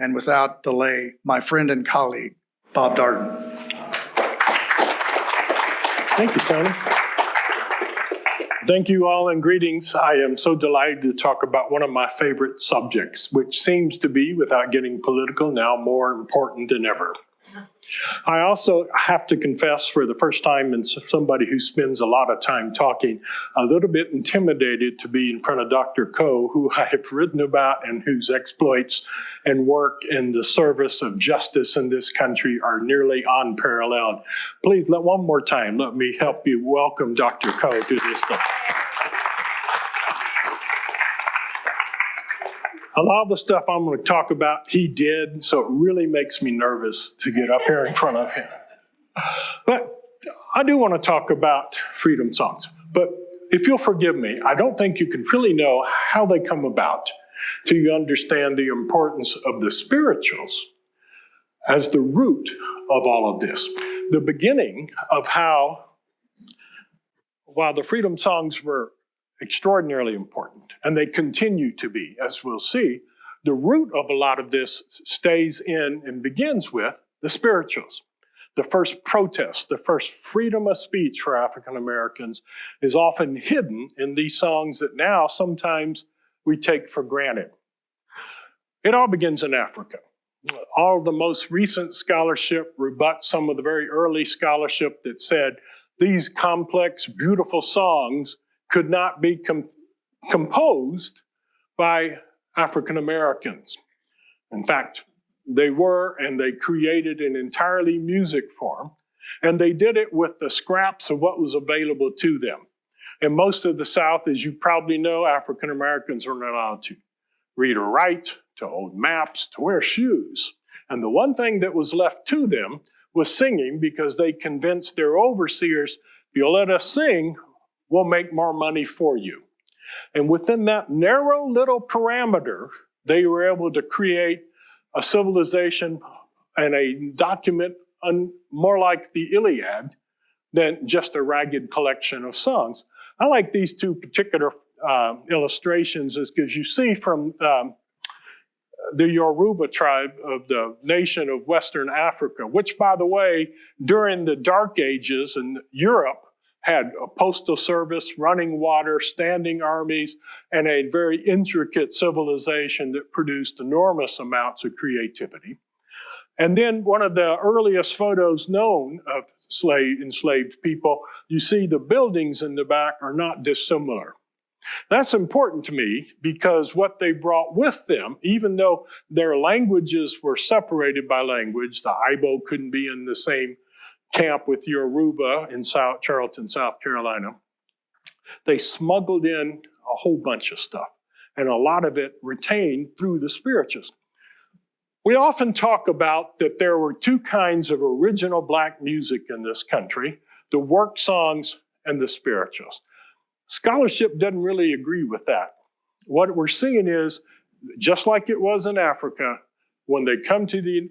and without delay, my friend and colleague, Bob Darden. Thank you, Tony. Thank you all and greetings. I am so delighted to talk about one of my favorite subjects, which seems to be, without getting political, now more important than ever. I also have to confess, for the first time, and somebody who spends a lot of time talking, a little bit intimidated to be in front of Dr. Coe, who I have written about and whose exploits and work in the service of justice in this country are nearly unparalleled. Please, one more time, let me help you welcome Dr. Coe to this thing. A lot of the stuff I'm going to talk about, he did, so it really makes me nervous to get up here in front of him. But I do want to talk about freedom songs. But if you'll forgive me, I don't think you can really know how they come about till you understand the importance of the spirituals as the root of all of this. The beginning of how, while the freedom songs were extraordinarily important, and they continue to be, as we'll see, the root of a lot of this stays in and begins with the spirituals. The first protest, the first freedom of speech for African Americans is often hidden in these songs that now sometimes we take for granted. It all begins in Africa. All of the most recent scholarship rebuts some of the very early scholarship that said these complex, beautiful songs could not be composed by African Americans. In fact, they were, and they created an entirely music form, and they did it with the scraps of what was available to them. In most of the South, as you probably know, African Americans were not allowed to read or write, to own maps, to wear shoes. And the one thing that was left to them was singing, because they convinced their overseers, if you'll let us sing, we'll make more money for you. And within that narrow little parameter, they were able to create a civilization and a document more like the Iliad than just a ragged collection of songs. I like these two particular illustrations because you see from the Yoruba tribe of the nation of Western Africa, which, by the way, during the Dark Ages in Europe, had a postal service, running water, standing armies, and a very intricate civilization that produced enormous amounts of creativity. And then one of the earliest photos known of enslaved people, you see the buildings in the back are not dissimilar. That's important to me because what they brought with them, even though their languages were separated by language, the Igbo couldn't be in the same camp with Yoruba in Charleston, South Carolina, they smuggled in a whole bunch of stuff, and a lot of it retained through the spirituals. We often talk about that there were two kinds of original Black music in this country, the work songs and the spirituals. Scholarship doesn't really agree with that. What we're seeing is, just like it was in Africa, when they come to the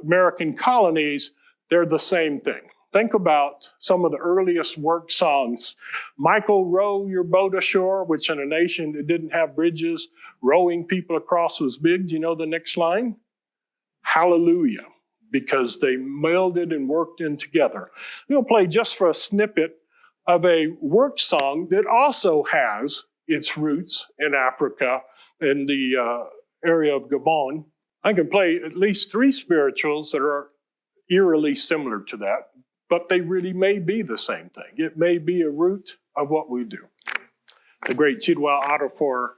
American colonies, they're the same thing. Think about some of the earliest work songs. Michael, row your boat ashore, which in a nation that didn't have bridges, rowing people across was big. Do you know the next line? Hallelujah, because they melded and worked in together. We'll play just for a snippet of a work song that also has its roots in Africa, in the area of Gabon. I can play at least three spirituals that are eerily similar to that, but they really may be the same thing. It may be a root of what we do. The great Chidwa Ottafor,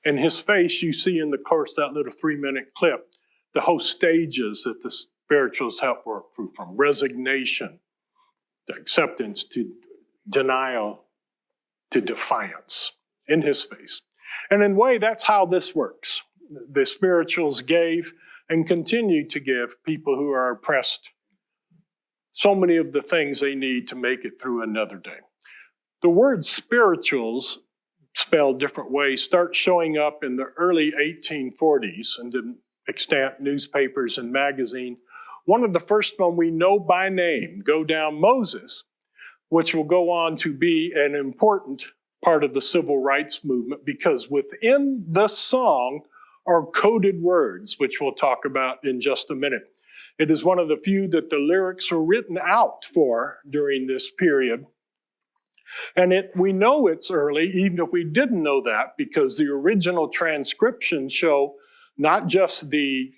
in his face, you see in the course that little 3-minute clip, the whole stages that the spirituals help work through, from resignation to acceptance to denial to defiance in his face. And in a way, that's how this works. The spirituals gave and continue to give people who are oppressed so many of the things they need to make it through another day. The word spirituals, spelled different ways, start showing up in the early 1840s in the extant newspapers and magazines. One of the first one we know by name, Go Down Moses, which will go on to be an important part of the civil rights movement, because within the song are coded words, which we'll talk about in just a minute. It is one of the few that the lyrics were written out for during this period. And we know it's early, even if we didn't know that, because the original transcriptions show not just the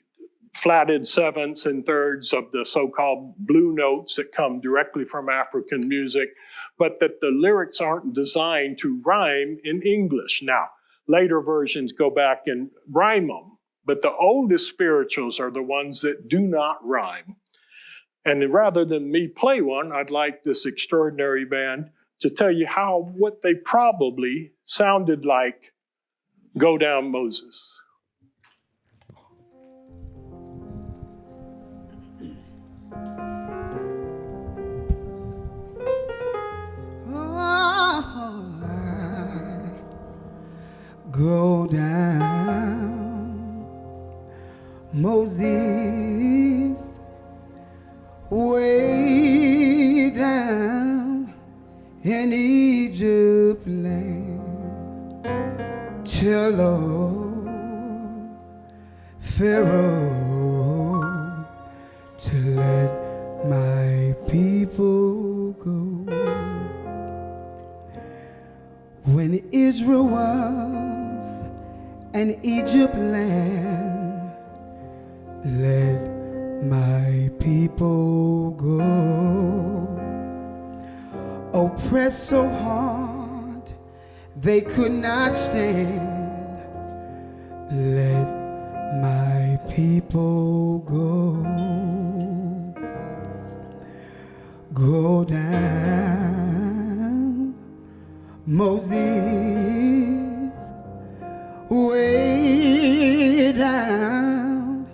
flatted sevenths and thirds of the so-called blue notes that come directly from African music, but that the lyrics aren't designed to rhyme in English. Now, later versions go back and rhyme them, but the oldest spirituals are the ones that do not rhyme. And rather than me play one, I'd like this extraordinary band to tell you what they probably sounded like. Go Down Moses. Go down, Moses, way down in Egypt land. Tell old Pharaoh to let my people go. When Israel was an Egypt land, let my people go. Oppressed so hard they could not stand, let my people go. Go down, Moses, way down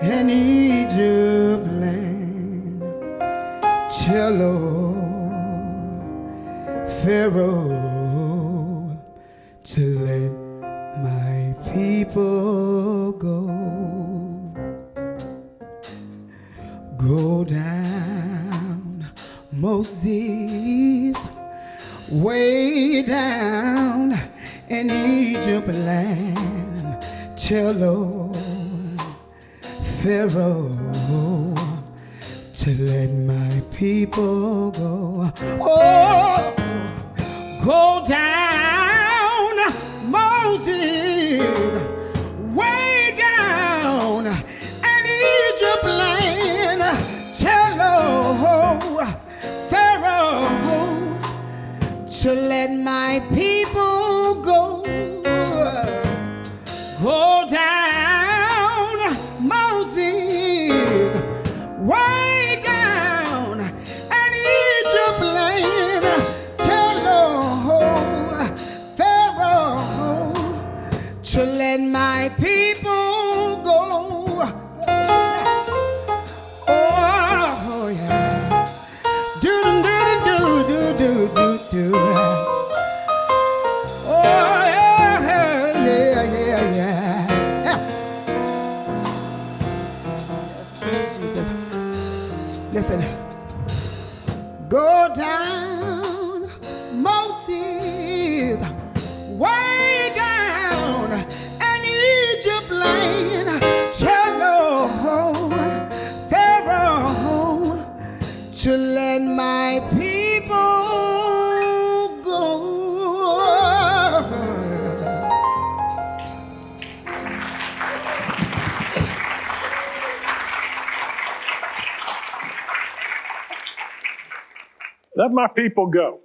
in Egypt land. Tell old Pharaoh to let my people go. Go down, Moses, way down in Egypt land. Tell old Pharaoh to let my people go. Oh, go down, Moses, way down in Egypt land. Tell old Pharaoh to let my people go. Go down, Moses, way down in Egypt land. Tell old Pharaoh to let my people go. Oh, yeah. Do. Oh, yeah. Jesus. Listen. Go down, Moses, way down in Egypt land. Tell old Pharaoh to let my people go. Let my people go.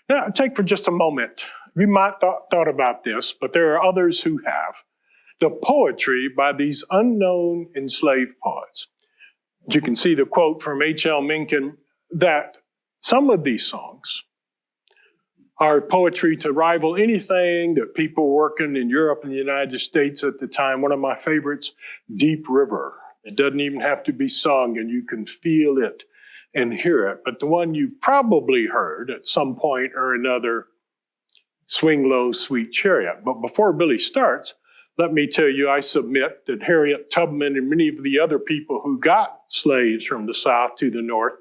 Now, take for just a moment. We might thought about this, but there are others who have. The poetry by these unknown enslaved poets. You can see the quote from H.L. Mencken that some of these songs are poetry to rival anything that people working in Europe and the United States at the time. One of my favorites, Deep River. It doesn't even have to be sung, and you can feel it and hear it. But the one you probably heard at some point or another, Swing Low, Sweet Chariot. But before Billy starts, let me tell you, I submit that Harriet Tubman and many of the other people who got slaves from the South to the North,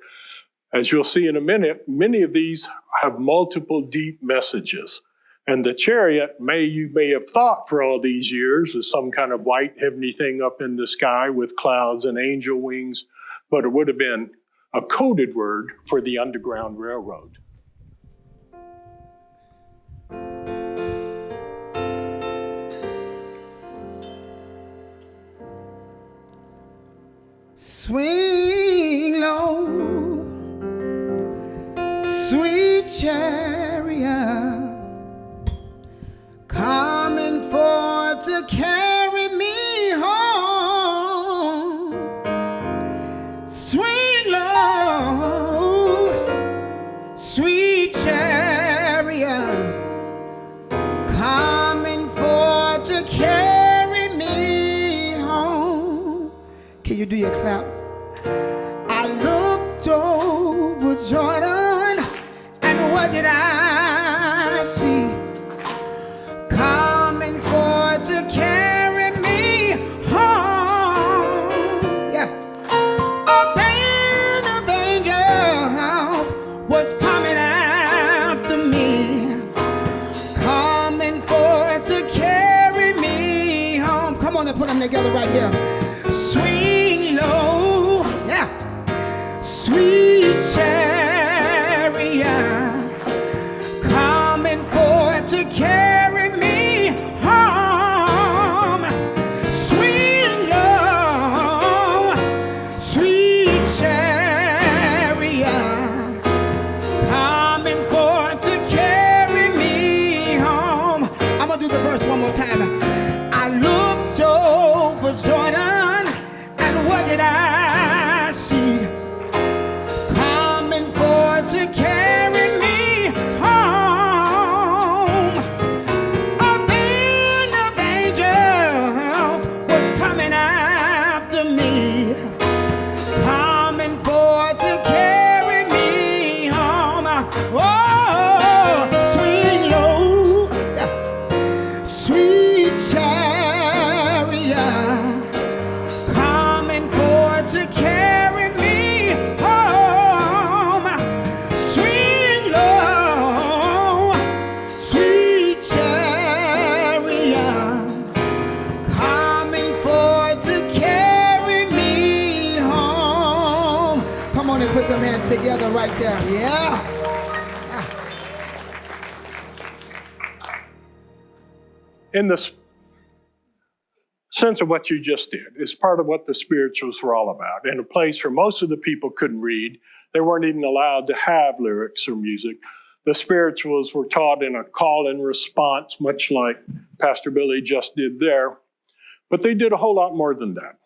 as you'll see in a minute, many of these have multiple deep messages. And the chariot, you may have thought for all these years, is some kind of white heavenly thing up in the sky with clouds and angel wings, but it would have been a coded word for the Underground Railroad. Swing low, sweet chariot, coming for to carry me home. Swing low, sweet chariot, coming for to carry me home. Can you do your clap? I looked over Jordan, and what did I see? Coming for to carry me home. Yeah. A band of angels was coming after me, coming for to carry me home. Come on and put them together right here. Swing low, yeah. Sweet chariot, coming for to carry me home. Swing low, sweet chariot, coming for to carry me home. I'm gonna do the verse one more time. I looked over Jordan, and what did I see? Coming for to carry me home. A band of angels was coming after me, coming for to carry me home. Oh, swing low, sweet chariot, coming for to carry me home. Swing low, sweet chariot, coming for to carry me home. Come on and put them hands together right there. Yeah. In the sense of what you just did, is part of what the spirituals were all about. In a place where most of the people couldn't read, they weren't even allowed to have lyrics or music. The spirituals were taught in a call and response, much like Pastor Billy just did there. But they did a whole lot more than that.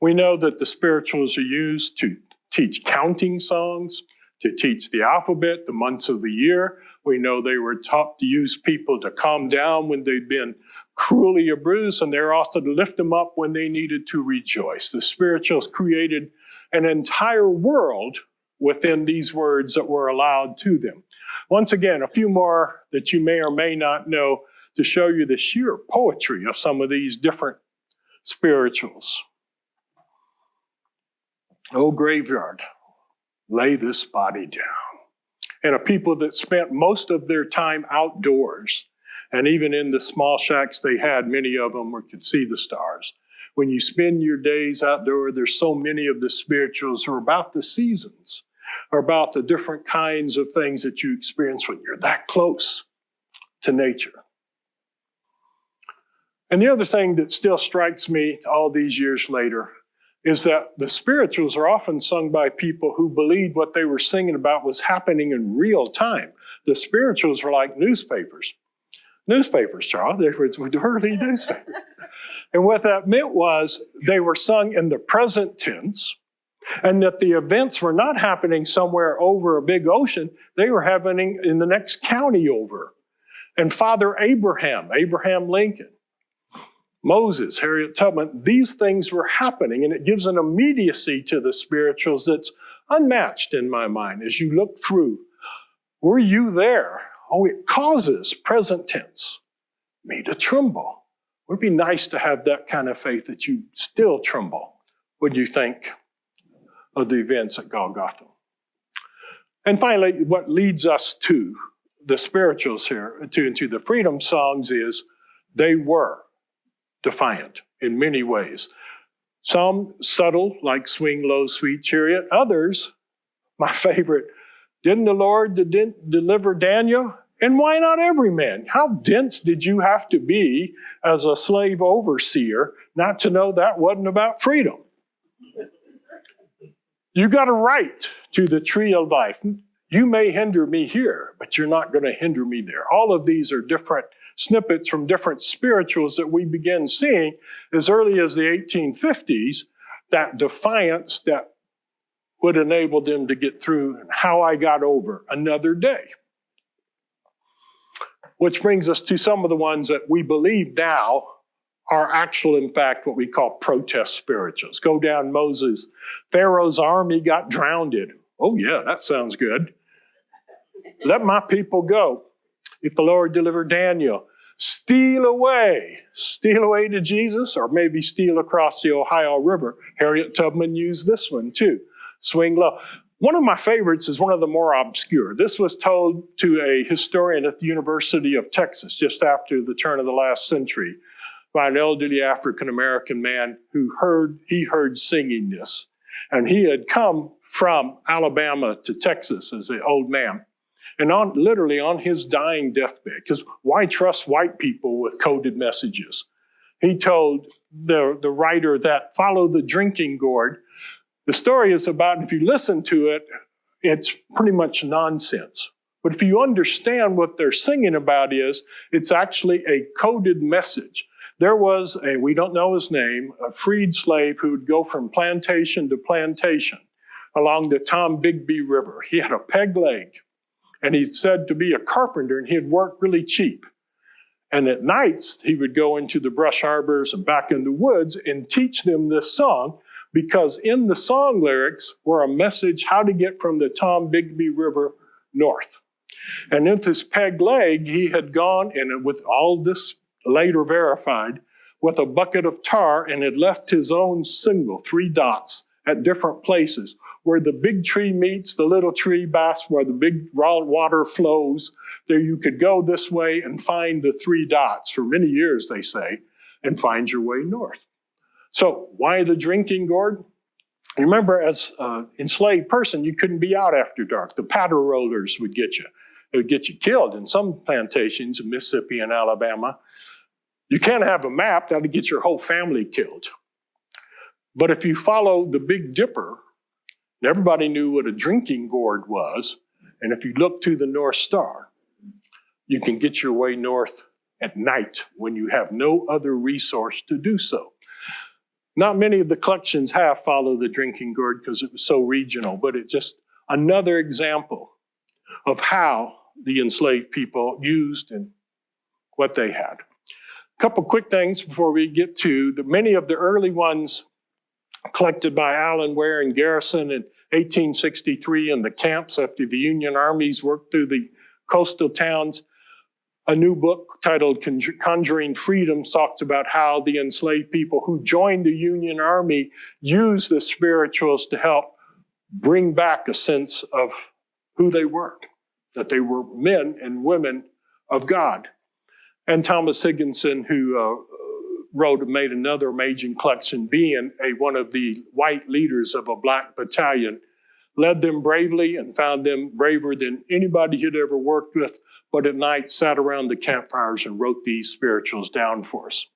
We know that the spirituals are used to teach counting songs, to teach the alphabet, the months of the year. We know they were taught to use people to calm down when they'd been cruelly abused, and they're also to lift them up when they needed to rejoice. The spirituals created an entire world within these words that were allowed to them. Once again, a few more that you may or may not know to show you the sheer poetry of some of these different spirituals. O graveyard, lay this body down. And a people that spent most of their time outdoors, and even in the small shacks they had, many of them where you could see the stars. When you spend your days outdoors, there's so many of the spirituals are about the seasons, or about the different kinds of things that you experience when you're that close to nature. And the other thing that still strikes me all these years later is that the spirituals are often sung by people who believed what they were singing about was happening in real time. The spirituals were like newspapers. Newspapers, Charles, they were early newspapers. And what that meant was they were sung in the present tense, and that the events were not happening somewhere over a big ocean. They were happening in the next county over. And Father Abraham Lincoln, Moses, Harriet Tubman, these things were happening, and it gives an immediacy to the spirituals that's unmatched in my mind as you look through. Were you there? Oh, it causes present tense me to tremble. It would be nice to have that kind of faith that you still tremble when you think of the events at Golgotha. And finally, what leads us to the spirituals here, to the freedom songs is they were defiant in many ways. Some subtle, like Swing Low, Sweet Chariot. Others, my favorite, didn't the Lord deliver Daniel? And why not every man? How dense did you have to be as a slave overseer not to know that wasn't about freedom? You got a right to the tree of life. You may hinder me here, but you're not going to hinder me there. All of these are different snippets from different spirituals that we begin seeing as early as the 1850s, that defiance that would enable them to get through how I got over another day. Which brings us to some of the ones that we believe now are actual, in fact, what we call protest spirituals. Go down Moses. Pharaoh's army got drowned. Oh yeah, that sounds good. Let my people go. If the Lord deliver Daniel, steal away to Jesus, or maybe steal across the Ohio River. Harriet Tubman used this one too. Swing low. One of my favorites is one of the more obscure. This was told to a historian at the University of Texas just after the turn of the last century by an elderly African-American man who heard singing this. And he had come from Alabama to Texas as an old man. And literally on his dying deathbed, because why trust white people with coded messages? He told the writer that follow the drinking gourd. The story is about, if you listen to it, it's pretty much nonsense. But if you understand what they're singing about it's actually a coded message. There was we don't know his name, a freed slave who would go from plantation to plantation along the Tom Bigby River. He had a peg leg, and he's said to be a carpenter, and he'd work really cheap. And at nights, he would go into the brush harbors and back in the woods and teach them this song, because in the song lyrics were a message how to get from the Tom Bigby River north. And with his peg leg, he had gone, and with all this later verified, with a bucket of tar, and had left his own signal, 3 dots, at different places. Where the big tree meets the little tree bass, where the big raw water flows, there you could go this way and find the 3 dots for many years, they say, and find your way north. So why the drinking gourd? Remember, as an enslaved person, you couldn't be out after dark. The patter rollers would get you. It would get you killed in some plantations in Mississippi and Alabama. You can't have a map, that'll get your whole family killed. But if you follow the Big Dipper, everybody knew what a drinking gourd was. And if you look to the North Star, you can get your way north at night when you have no other resource to do so. Not many of the collections have followed the drinking gourd because it was so regional, but it's just another example of how the enslaved people used and what they had. A couple quick things before we get to many of the early ones collected by Allen Ware and Garrison in 1863 in the camps after the Union armies worked through the coastal towns. A new book titled Conjuring Freedom talks about how the enslaved people who joined the Union Army used the spirituals to help bring back a sense of who they were, that they were men and women of God. And Thomas Higginson, who made another amazing collection, being one of the white leaders of a black battalion, led them bravely and found them braver than anybody he'd ever worked with, but at night sat around the campfires and wrote these spirituals down for us.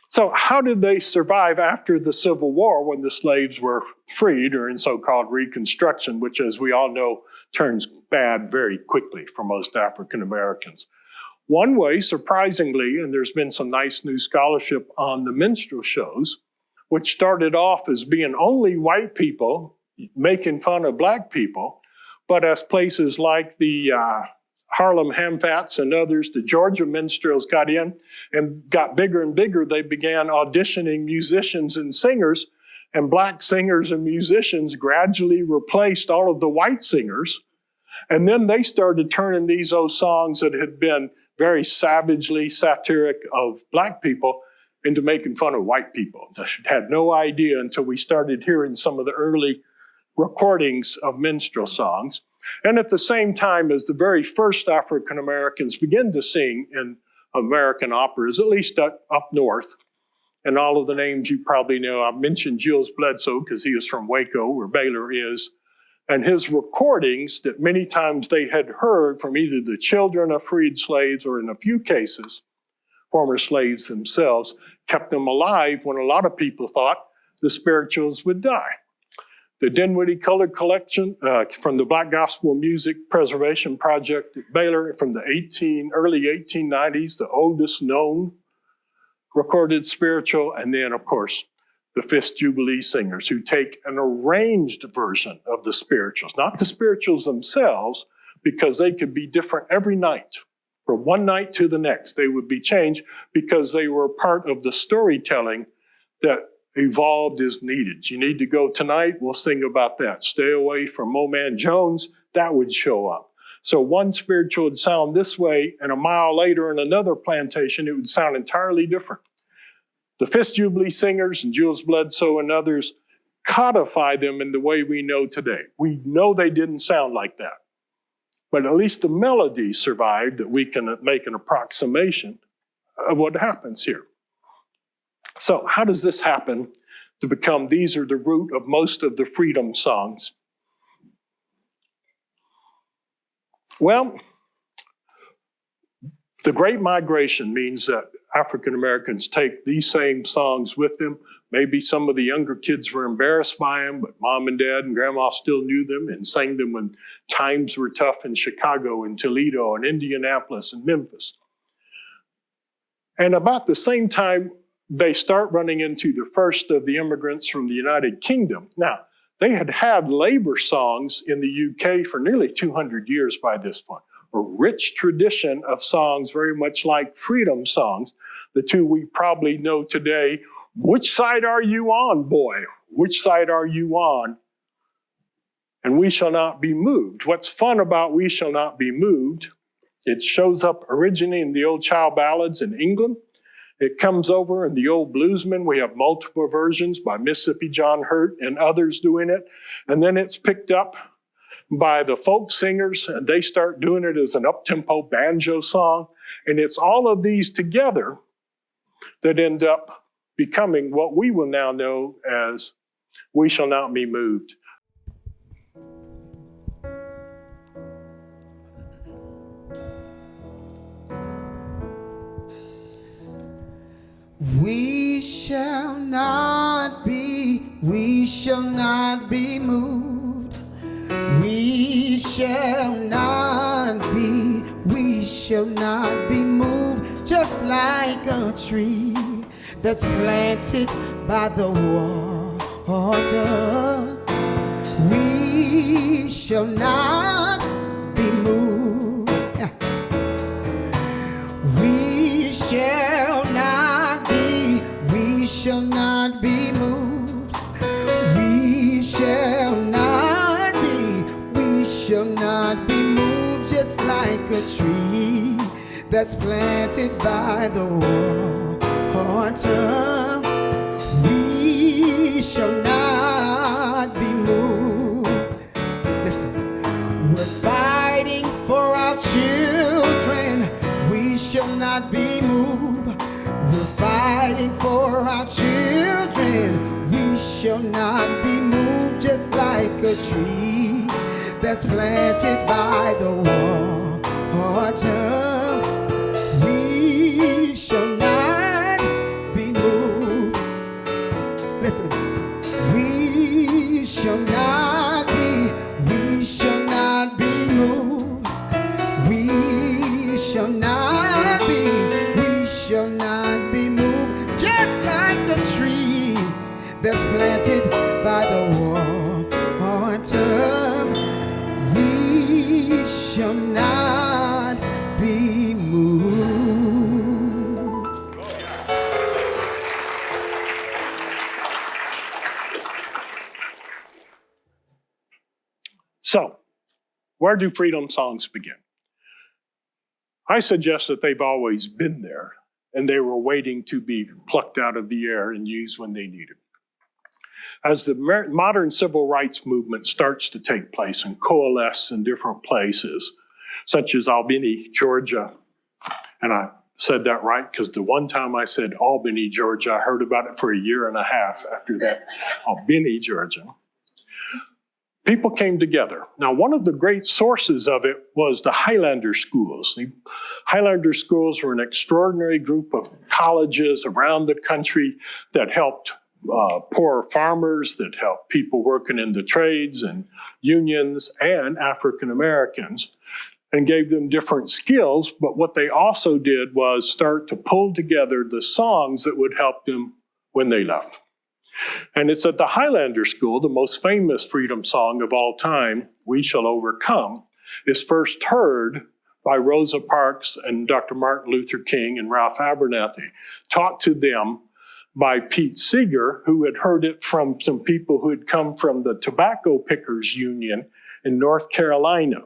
So how did they survive after the Civil War when the slaves were freed, or in so-called Reconstruction, which, as we all know, turns bad very quickly for most African Americans? One way, surprisingly, and there's been some nice new scholarship on the minstrel shows, which started off as being only white people making fun of black people, but as places like the Harlem Hamfats and others, the Georgia minstrels got in and got bigger and bigger, they began auditioning musicians and singers, and black singers and musicians gradually replaced all of the white singers. And then they started turning these old songs that had been very savagely satiric of black people into making fun of white people. I had no idea until we started hearing some of the early recordings of minstrel songs. And at the same time as the very first African Americans begin to sing in American operas, at least up north, and all of the names you probably know, I've mentioned Jules Bledsoe because he was from Waco, where Baylor is, and his recordings that many times they had heard from either the children of freed slaves or in a few cases, former slaves themselves, kept them alive when a lot of people thought the spirituals would die. The Dinwiddie Colored Collection from the Black Gospel Music Preservation Project at Baylor from the early 1890s, the oldest known recorded spiritual, and then, of course, the Fifth Jubilee Singers, who take an arranged version of the spirituals, not the spirituals themselves, because they could be different every night. From one night to the next, they would be changed because they were part of the storytelling that evolved as needed. You need to go tonight, we'll sing about that. Stay away from Mo Man Jones, that would show up. So one spiritual would sound this way, and a mile later in another plantation, it would sound entirely different. The Fifth Jubilee Singers and Jules Bledsoe and others codify them in the way we know today. We know they didn't sound like that, but at least the melody survived that we can make an approximation of what happens here. So how does this happen to become, these are the root of most of the freedom songs? Well, the Great Migration means that African Americans take these same songs with them. Maybe some of the younger kids were embarrassed by them, but mom and dad and grandma still knew them and sang them when times were tough in Chicago and Toledo and Indianapolis and Memphis. And about the same time, they start running into the first of the immigrants from the United Kingdom. Now, they had had labor songs in the UK for nearly 200 years by this point, a rich tradition of songs very much like freedom songs, the two we probably know today. Which side are you on, boy? Which side are you on? And We Shall Not Be Moved. What's fun about We Shall Not Be Moved, it shows up originally in the old child ballads in England. It comes over in the old bluesmen. We have multiple versions by Mississippi John Hurt and others doing it. And then it's picked up by the folk singers, and they start doing it as an up-tempo banjo song. And it's all of these together that end up becoming what we will now know as We Shall Not Be Moved. We shall not be moved. We shall not be moved, just like a tree that's planted by the water. We shall not be moved. We shall not be moved. We shall not be moved, just like a tree that's planted by the water. We shall not be moved. Listen, we're fighting for our children. We shall not be moved. We're fighting for our children. We shall not be moved, just like a tree that's planted by the water. We shall not be moved. Listen, we shall not be moved. We shall not be moved, just like a tree that's planted by the water. We shall not be moved. So, where do freedom songs begin? I suggest that they've always been there, and they were waiting to be plucked out of the air and used when they needed. As the modern civil rights movement starts to take place and coalesce in different places, such as Albany, Georgia, and I said that right because the one time I said Albany, Georgia, I heard about it for a year and a half after that, Albany, Georgia. People came together. Now, one of the great sources of it was the Highlander schools. The Highlander schools were an extraordinary group of colleges around the country that helped poor farmers, that helped people working in the trades and unions and African Americans, and gave them different skills. But what they also did was start to pull together the songs that would help them when they left. And it's at the Highlander School, the most famous freedom song of all time, "We Shall Overcome," is first heard by Rosa Parks and Dr. Martin Luther King and Ralph Abernathy, taught to them by Pete Seeger, who had heard it from some people who had come from the Tobacco Pickers Union in North Carolina.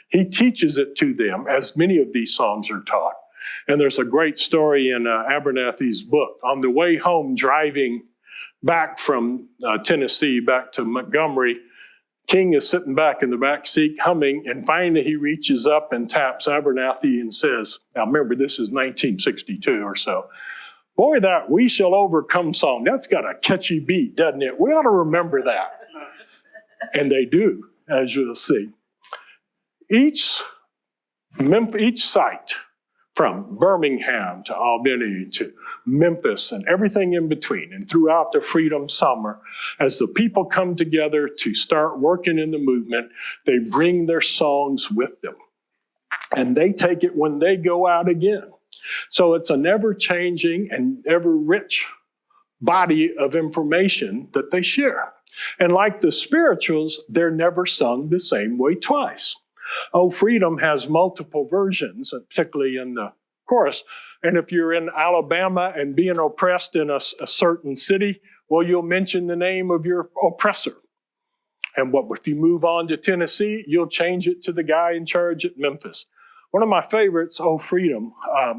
He teaches it to them, as many of these songs are taught. And there's a great story in Abernathy's book. On the way home, driving back from Tennessee back to Montgomery, King is sitting back in the back seat humming, and finally he reaches up and taps Abernathy and says, now remember, this is 1962 or so, "Boy, that 'We Shall Overcome' song, that's got a catchy beat, doesn't it? We ought to remember that." And they do, as you'll see. Each site, from Birmingham to Albany to Memphis and everything in between, and throughout the Freedom Summer, as the people come together to start working in the movement, they bring their songs with them. And they take it when they go out again. So it's an ever-changing and ever-rich body of information that they share. And like the spirituals, they're never sung the same way twice. Oh, Freedom has multiple versions, particularly in the chorus. And if you're in Alabama and being oppressed in a certain city, well, you'll mention the name of your oppressor. And if you move on to Tennessee, you'll change it to the guy in charge at Memphis. One of my favorites, Oh, Freedom,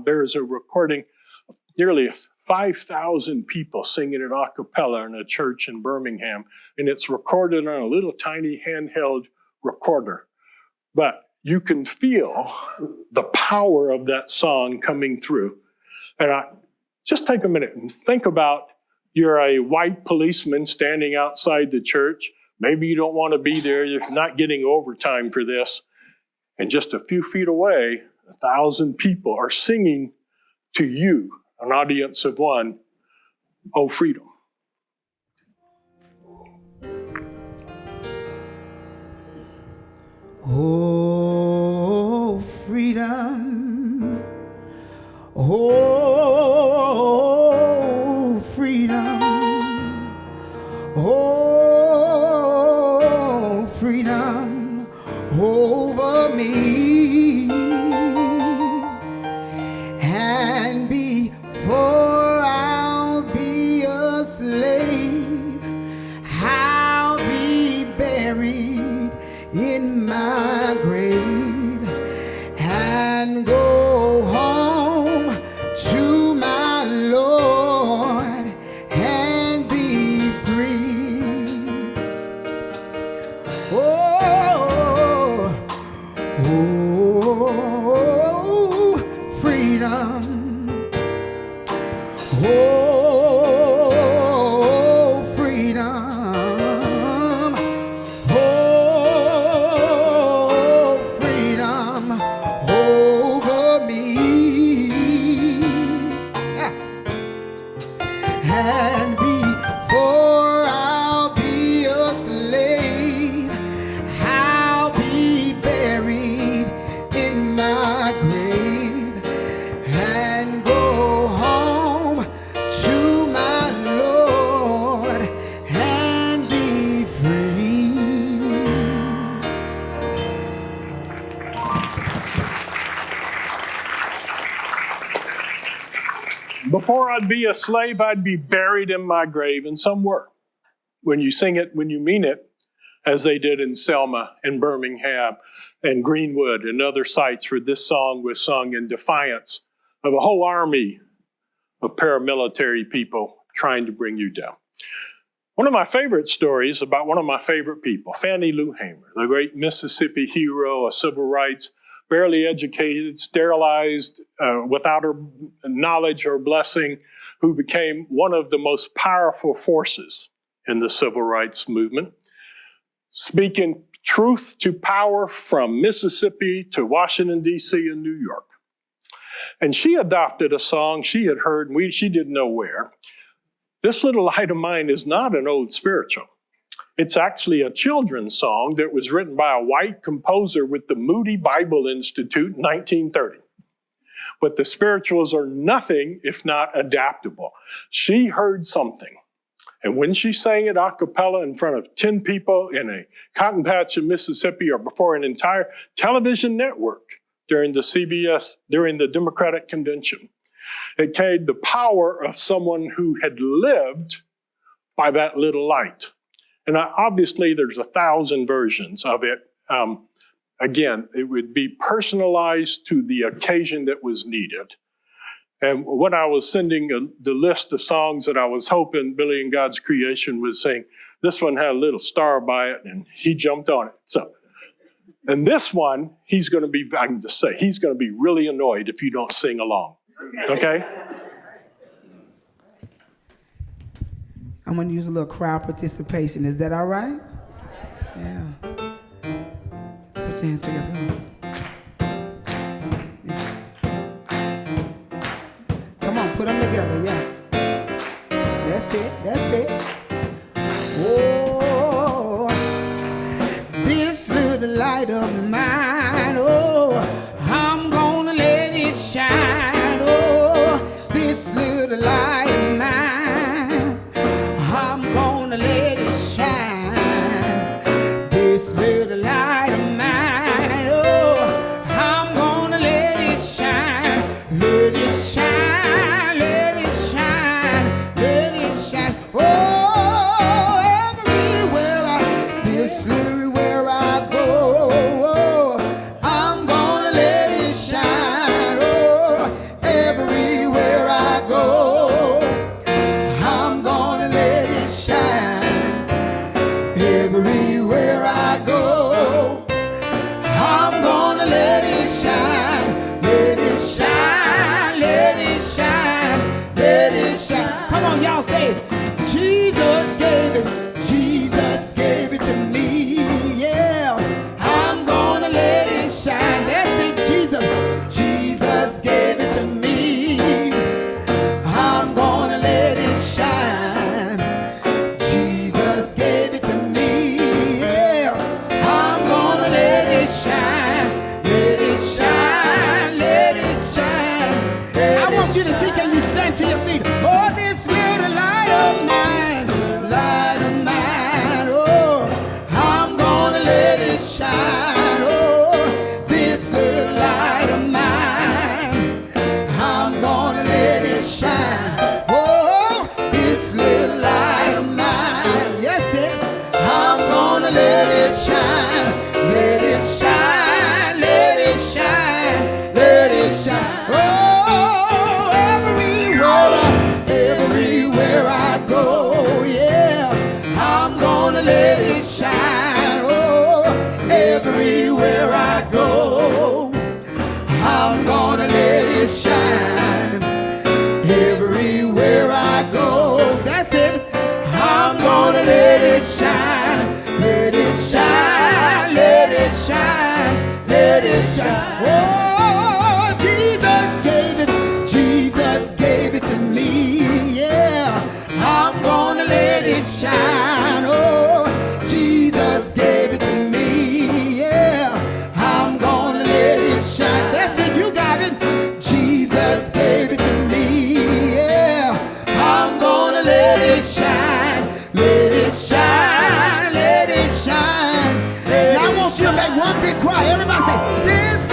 there's a recording of nearly 5,000 people singing it a cappella in a church in Birmingham, and it's recorded on a little tiny handheld recorder. But you can feel the power of that song coming through. And just take a minute and think about you're a white policeman standing outside the church. Maybe you don't want to be there. You're not getting overtime for this. And just a few feet away, 1,000 people are singing to you, an audience of one, Oh, Freedom. Oh, freedom. Oh, freedom. Oh, freedom over me. And before I'll be a slave, I'll be buried in my grave and go home to my Lord and be free. Oh, oh, freedom. Oh, freedom. Oh, freedom over me. And before I'll be a slave, I'll be buried in my grave and go home to my Lord and be free. Before I'd be a slave, I'd be buried in my grave, and some were. When you sing it, when you mean it, as they did in Selma and Birmingham and Greenwood and other sites where this song was sung in defiance of a whole army of paramilitary people trying to bring you down. One of my favorite stories about one of my favorite people, Fannie Lou Hamer, the great Mississippi hero of civil rights, barely educated, sterilized, without her knowledge or blessing, who became one of the most powerful forces in the civil rights movement, speaking truth to power from Mississippi to Washington, D.C. and New York. And she adopted a song she had heard, and she didn't know where. This Little Light of Mine is not an old spiritual. It's actually a children's song that was written by a white composer with the Moody Bible Institute in 1930. But the spirituals are nothing if not adaptable. She heard something. And when she sang it a cappella in front of 10 people in a cotton patch in Mississippi or before an entire television network during the Democratic Convention, it carried the power of someone who had lived by that little light. And obviously there's 1,000 versions of it. Again, it would be personalized to the occasion that was needed. And when I was sending the list of songs that I was hoping Billy and God's Creation would sing, this one had a little star by it, and he jumped on it. So, and this one, he's going to be, I can just say, he's going to be really annoyed if you don't sing along. Okay? I'm going to use a little crowd participation. Is that all right? Yeah. Put your hands together. Come on, put them together, yeah. That's it. Oh, this little light of mine, oh, I'm gonna let it shine. Oh, this little light of mine, I'm gonna let it shine. This little light of mine, oh, I'm gonna let it shine. Let it shine, let it shine, let it shine. Oh, everywhere this everywhere I go, oh, I'm gonna let it shine. Oh, everywhere I go, I'm gonna let it shine. Everywhere I go, I'm gonna let it shine. Let it shine, let it shine, let it shine. Come on, y'all say it. Jesus gave it to me, yeah. I'm gonna let it shine. That's it, Jesus gave it to me. I'm gonna let it shine. Jesus gave it to me, yeah. I'm gonna let it shine. Let it shine, let it shine. I want you to see, can you stand to your feet? Oh, this little light of mine, oh, I'm gonna let it shine. Oh, this little light of mine, I'm gonna let it shine. Oh, this little light of mine, yes it, I'm gonna let it shine. Let it shine, let it shine, let it shine. Oh, everywhere I go, yeah, I'm gonna let it shine. Oh, everywhere I go, I'm gonna let it shine. Everywhere I go, that's it, I'm gonna let it shine. Let it shine, let it shine, let it shine. Oh, Jesus gave it to me, yeah. I'm gonna let it shine. Oh, Jesus gave it to me, yeah. I'm gonna let it shine. That's it, you got it. Jesus gave it to me, yeah. I'm gonna let it shine. Let it shine, let it shine. Now I want you to make one big cry. Everybody say, this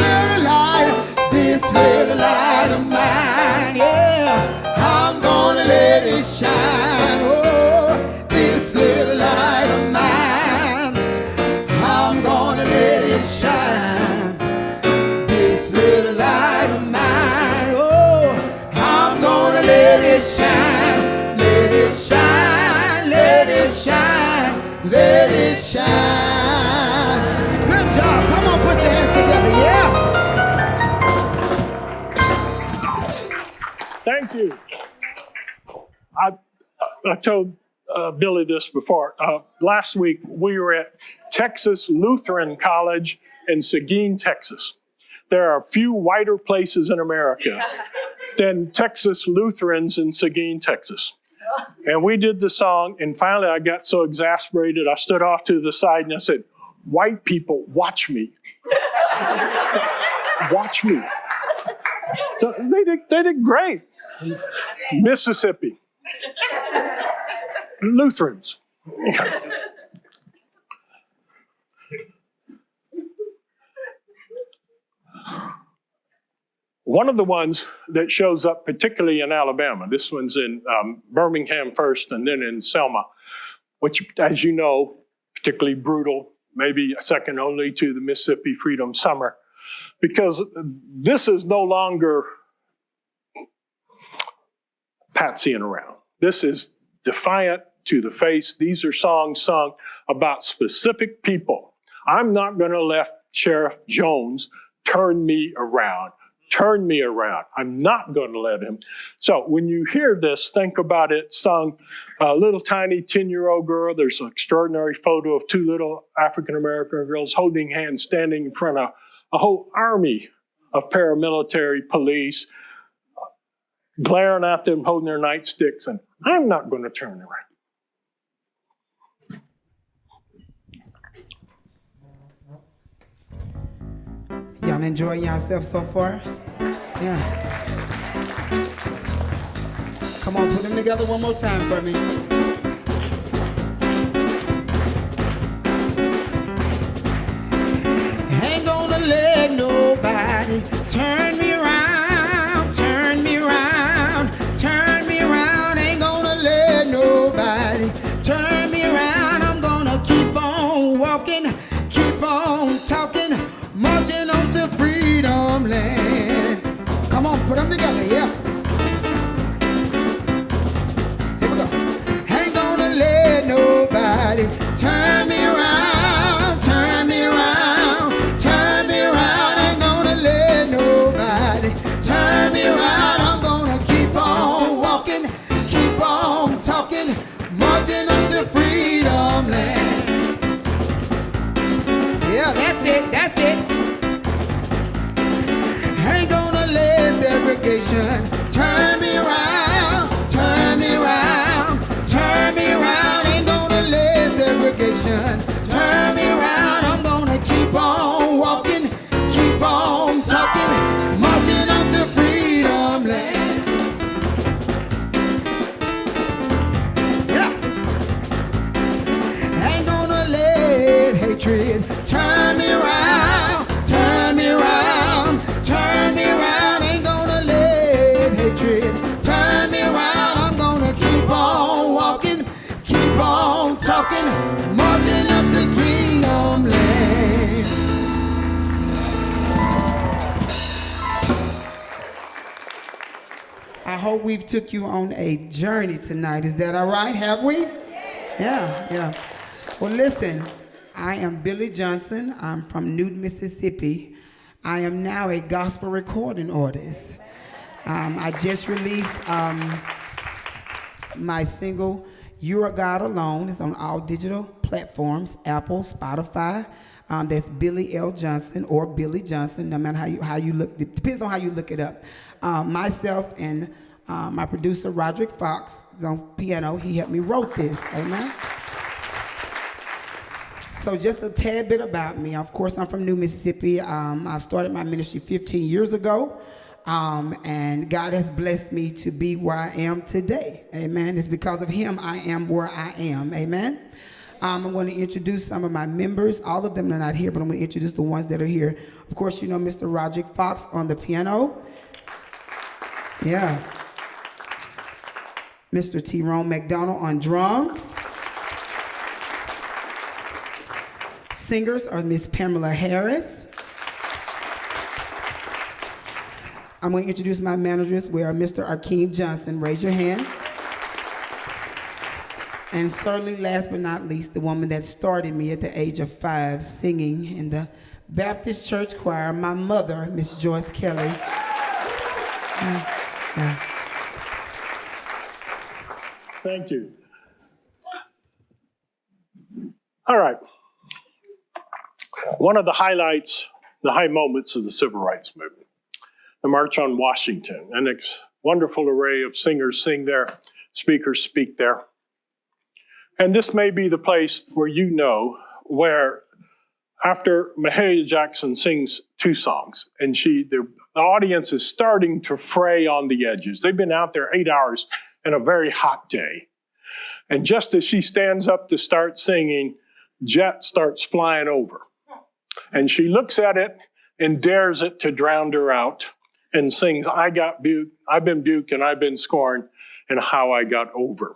little light of mine, yeah. I'm gonna let it shine. Oh, this little light of mine, I'm gonna let it shine. This little light of mine, oh, I'm gonna let it shine. Let it shine, let it shine. let it shine. Good job. Come on, put your hands together. Yeah. Thank you. I told Billy this before. Last week, we were at Texas Lutheran College in Seguin, Texas. There are a few whiter places in America than Texas Lutherans in Seguin, Texas. And we did the song, and finally I got so exasperated, I stood off to the side and I said, "White people, watch me." Watch me. So they did great. Mississippi. Lutherans. One of the ones that shows up particularly in Alabama, this one's in Birmingham first and then in Selma, which, as you know, particularly brutal, maybe second only to the Mississippi Freedom Summer, because this is no longer patsying around. This is defiant to the face. These are songs sung about specific people. I'm not going to let Sheriff Jones turn me around. Turn me around. I'm not going to let him. So when you hear this, think about it sung, a little tiny 10-year-old girl. There's an extraordinary photo of two little African-American girls holding hands, standing in front of a whole army of paramilitary police, glaring at them, holding their nightsticks, and I'm not going to turn around. Y'all enjoying yourself so far? Yeah. Come on, put them together one more time for me. Ain't gonna let nobody turn me around, turn me around, turn me around. Ain't gonna let nobody turn me around. I'm gonna keep on walking, keep on talking, marching on to freedom land. Come on, put them together, yeah. Here we go. Ain't gonna let nobody turn me around, turn me around, turn me around. Ain't gonna let nobody turn me around. I'm gonna keep on walking, keep on talking, marching on to freedom land. Yeah, that's it, that's it. Ain't gonna let segregation turn me around, turn me around, turn me around. Ain't gonna let segregation turn me around. I'm gonna keep on walking, keep on talking, marching on to freedom land. Yeah. Ain't gonna let hatred turn me around, turn me around, turn me around. Ain't gonna let hatred turn me around. I'm gonna keep on walking, keep on talking, marching up to kingdom land. I hope we've took you on a journey tonight. Is that all right? Have we? Yeah, yeah. Well, listen, I am Billy Johnson. I'm from Newton, Mississippi. I am now a gospel recording artist. I just released my single, You're a God Alone. It's on all digital platforms, Apple, Spotify. That's Billy L. Johnson or Billy Johnson, no matter how you look. It depends on how you look it up. Myself and my producer, Roderick Fox, is on piano. He helped me wrote this. Amen. So just a tad bit about me. Of course, I'm from New Mississippi. I started my ministry 15 years ago, and God has blessed me to be where I am today. Amen. It's because of him I am where I am. Amen. I'm going to introduce some of my members. All of them are not here, but I'm going to introduce the ones that are here. Of course, you know Mr. Roderick Fox on the piano. Yeah. Mr. Tyrone McDonald on drums. Singers are Miss Pamela Harris. I'm going to introduce my managers. We are Mr. Akeem Johnson. Raise your hand. And certainly, last but not least, the woman that started me at the age of 5 singing in the Baptist church choir, my mother, Miss Joyce Kelly. Thank you. All right. One of the highlights, the high moments of the Civil Rights Movement, the March on Washington. An wonderful array of singers sing there, speakers speak there. And this may be the place where you know where after Mahalia Jackson sings 2 songs and the audience is starting to fray on the edges. They've been out there 8 hours in a very hot day. And just as she stands up to start singing, jet starts flying over. And she looks at it and dares it to drown her out and sings, I've been Buke and I've been scorned, and how I got over.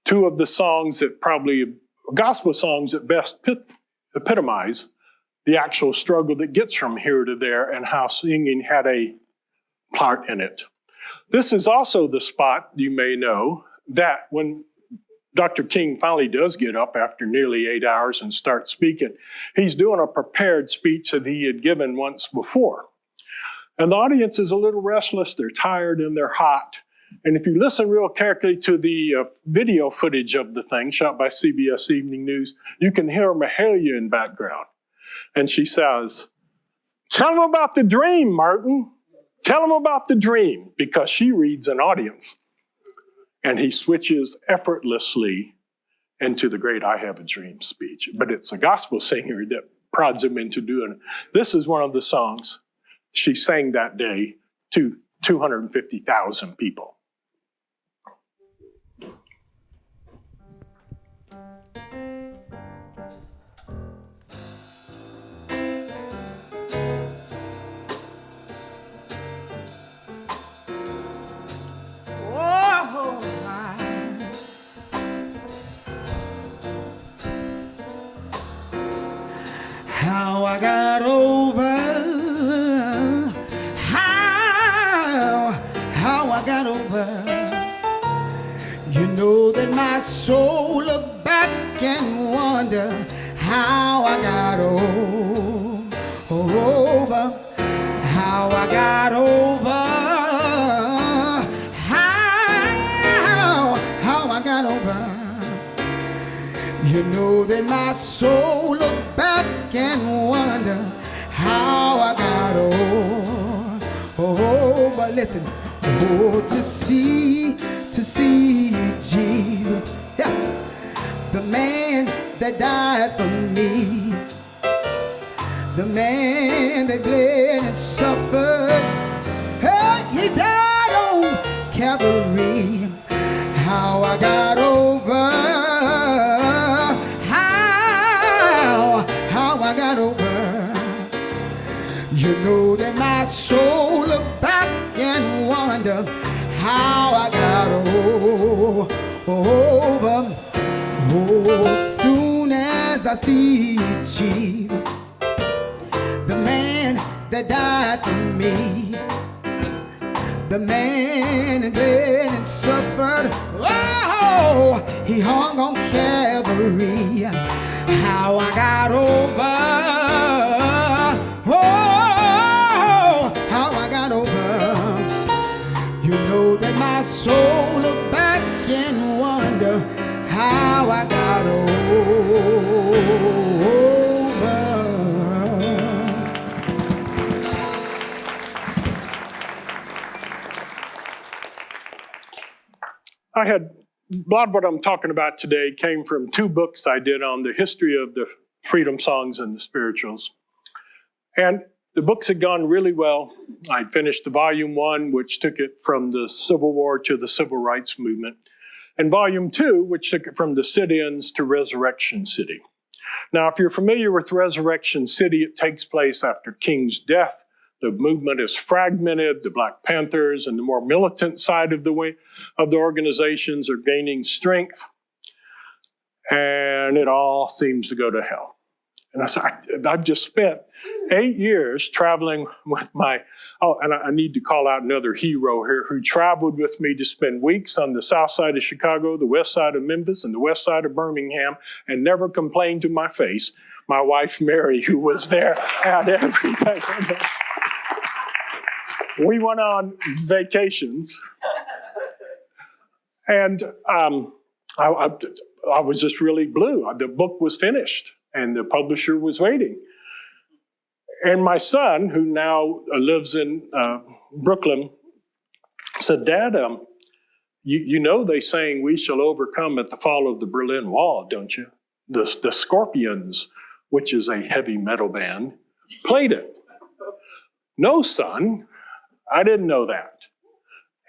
2 of the songs that probably, gospel songs that best epitomize the actual struggle that gets from here to there and how singing had a part in it. This is also the spot, you may know, that when Dr. King finally does get up after nearly 8 hours and starts speaking, he's doing a prepared speech that he had given once before. And the audience is a little restless, they're tired and they're hot. And if you listen real carefully to the video footage of the thing shot by CBS Evening News, you can hear Mahalia in background. And she says, tell them about the dream, Martin. Tell them about the dream, because she reads an audience. And he switches effortlessly into the great I Have a Dream speech. But it's a gospel singer that prods him into doing it. This is one of the songs she sang that day to 250,000 people. How I got over, how I got over. You know that my soul look back and wonder how I got over, how I got over, how I got over. You know that my soul look back and wonder how I got over. Listen, to see Jesus, yeah, the man that died for me, the man that bled and suffered, hey, he died on Calvary. How I got over. I got over. You know that my soul look back and wonder how I got over. Oh, soon as I see Jesus, the man that died for me, the man that bled and suffered, oh, he hung on Calvary. How I got over, oh, how I got over. You know that my soul look back and wonder how I got over. A lot of what I'm talking about today came from 2 books I did on the history of the freedom songs and the spirituals. And the books had gone really well. I'd finished the volume 1, which took it from the Civil War to the Civil Rights Movement, and volume 2, which took it from the sit-ins to Resurrection City. Now, if you're familiar with Resurrection City, it takes place after King's death. The movement is fragmented. The Black Panthers and the more militant side of the organizations are gaining strength. And it all seems to go to hell. And I said, I've just spent 8 years traveling with and I need to call out another hero here who traveled with me to spend weeks on the south side of Chicago, the west side of Memphis, and the west side of Birmingham, and never complained to my face. My wife, Mary, who was there at every day. We went on vacations, and I was just really blue. The book was finished, and the publisher was waiting. And my son, who now lives in Brooklyn, said, Dad, you know they sang We Shall Overcome at the fall of the Berlin Wall, don't you? The Scorpions, which is a heavy metal band, played it. No, son, I didn't know that.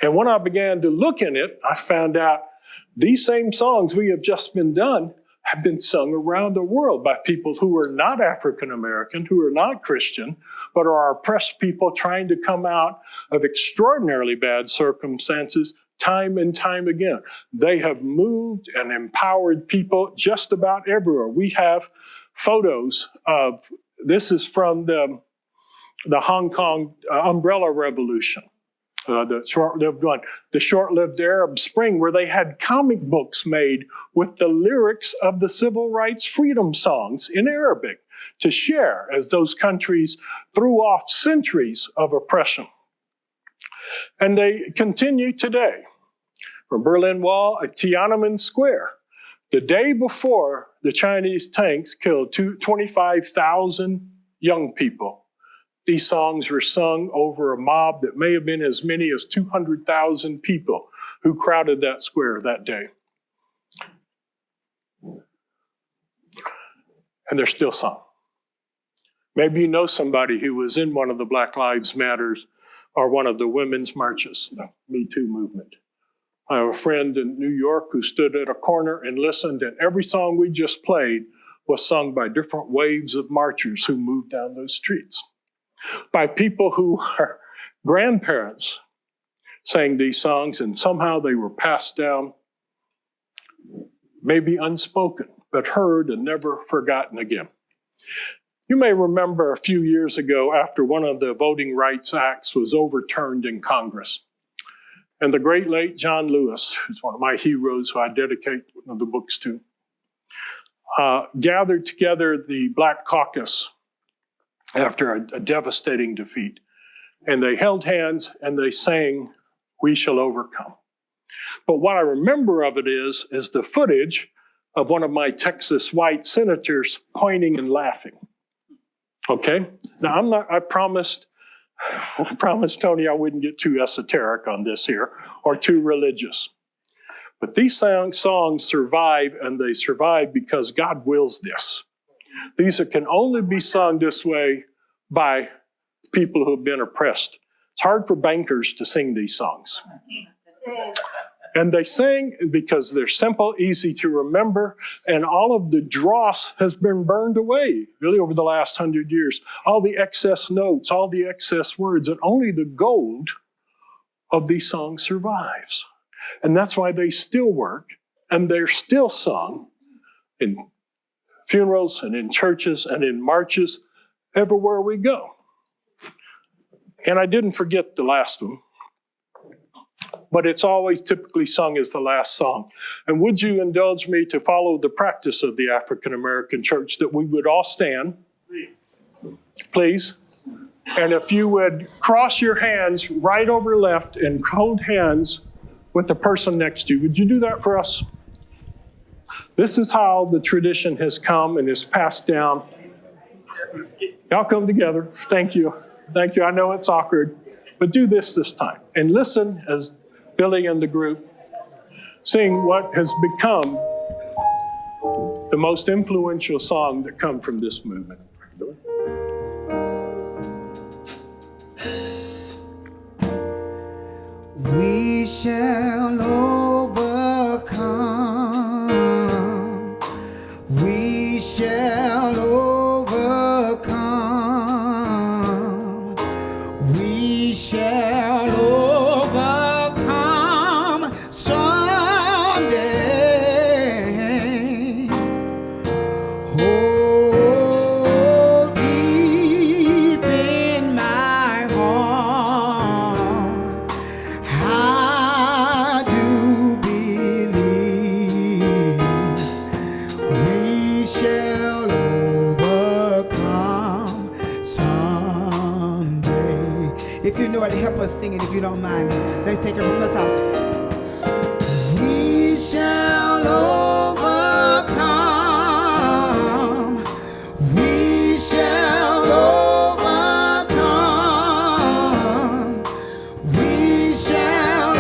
And when I began to look in it, I found out these same songs we have just been done have been sung around the world by people who are not African American, who are not Christian, but are oppressed people trying to come out of extraordinarily bad circumstances time and time again. They have moved and empowered people just about everywhere. We have photos of, this is from the Hong Kong Umbrella Revolution. The short-lived Arab Spring, where they had comic books made with the lyrics of the civil rights freedom songs in Arabic to share as those countries threw off centuries of oppression. And they continue today. From Berlin Wall at Tiananmen Square, the day before the Chinese tanks killed 25,000 young people, these songs were sung over a mob that may have been as many as 200,000 people who crowded that square that day. And they're still sung. Maybe you know somebody who was in one of the Black Lives Matters or one of the women's marches, the Me Too movement. I have a friend in New York who stood at a corner and listened, and every song we just played was sung by different waves of marchers who moved down those streets. By people who are grandparents sang these songs, and somehow they were passed down, maybe unspoken, but heard and never forgotten again. You may remember a few years ago, after one of the Voting Rights Acts was overturned in Congress, and the great late John Lewis, who's one of my heroes who I dedicate one of the books to, gathered together the Black Caucus after a devastating defeat. And they held hands and they sang, We Shall Overcome. But what I remember of it is the footage of one of my Texas white senators pointing and laughing. Okay? Now I promised Tony I wouldn't get too esoteric on this here or too religious. But these songs survive, and they survive because God wills this. These can only be sung this way by people who have been oppressed. It's hard for bankers to sing these songs. And they sing because they're simple, easy to remember, and all of the dross has been burned away, really, over the last 100 years. All the excess notes, all the excess words, and only the gold of these songs survives. And that's why they still work, and they're still sung in funerals and in churches and in marches everywhere we go. And I didn't forget the last one, but it's always typically sung as the last song. And would you indulge me to follow the practice of the African American church, that we would all stand, please? And if you would cross your hands right over left and hold hands with the person next to you, would you do that for us? This is how the tradition has come and is passed down. Y'all come together. Thank you. Thank you. I know it's awkward, but do this time. And listen as Billy and the group sing what has become the most influential song that come from this movement. We shall overcome. We shall overcome. We shall overcome someday. Oh, If you know it, help us sing it if you don't mind. Let's take it from the top. We shall overcome. We shall overcome. We shall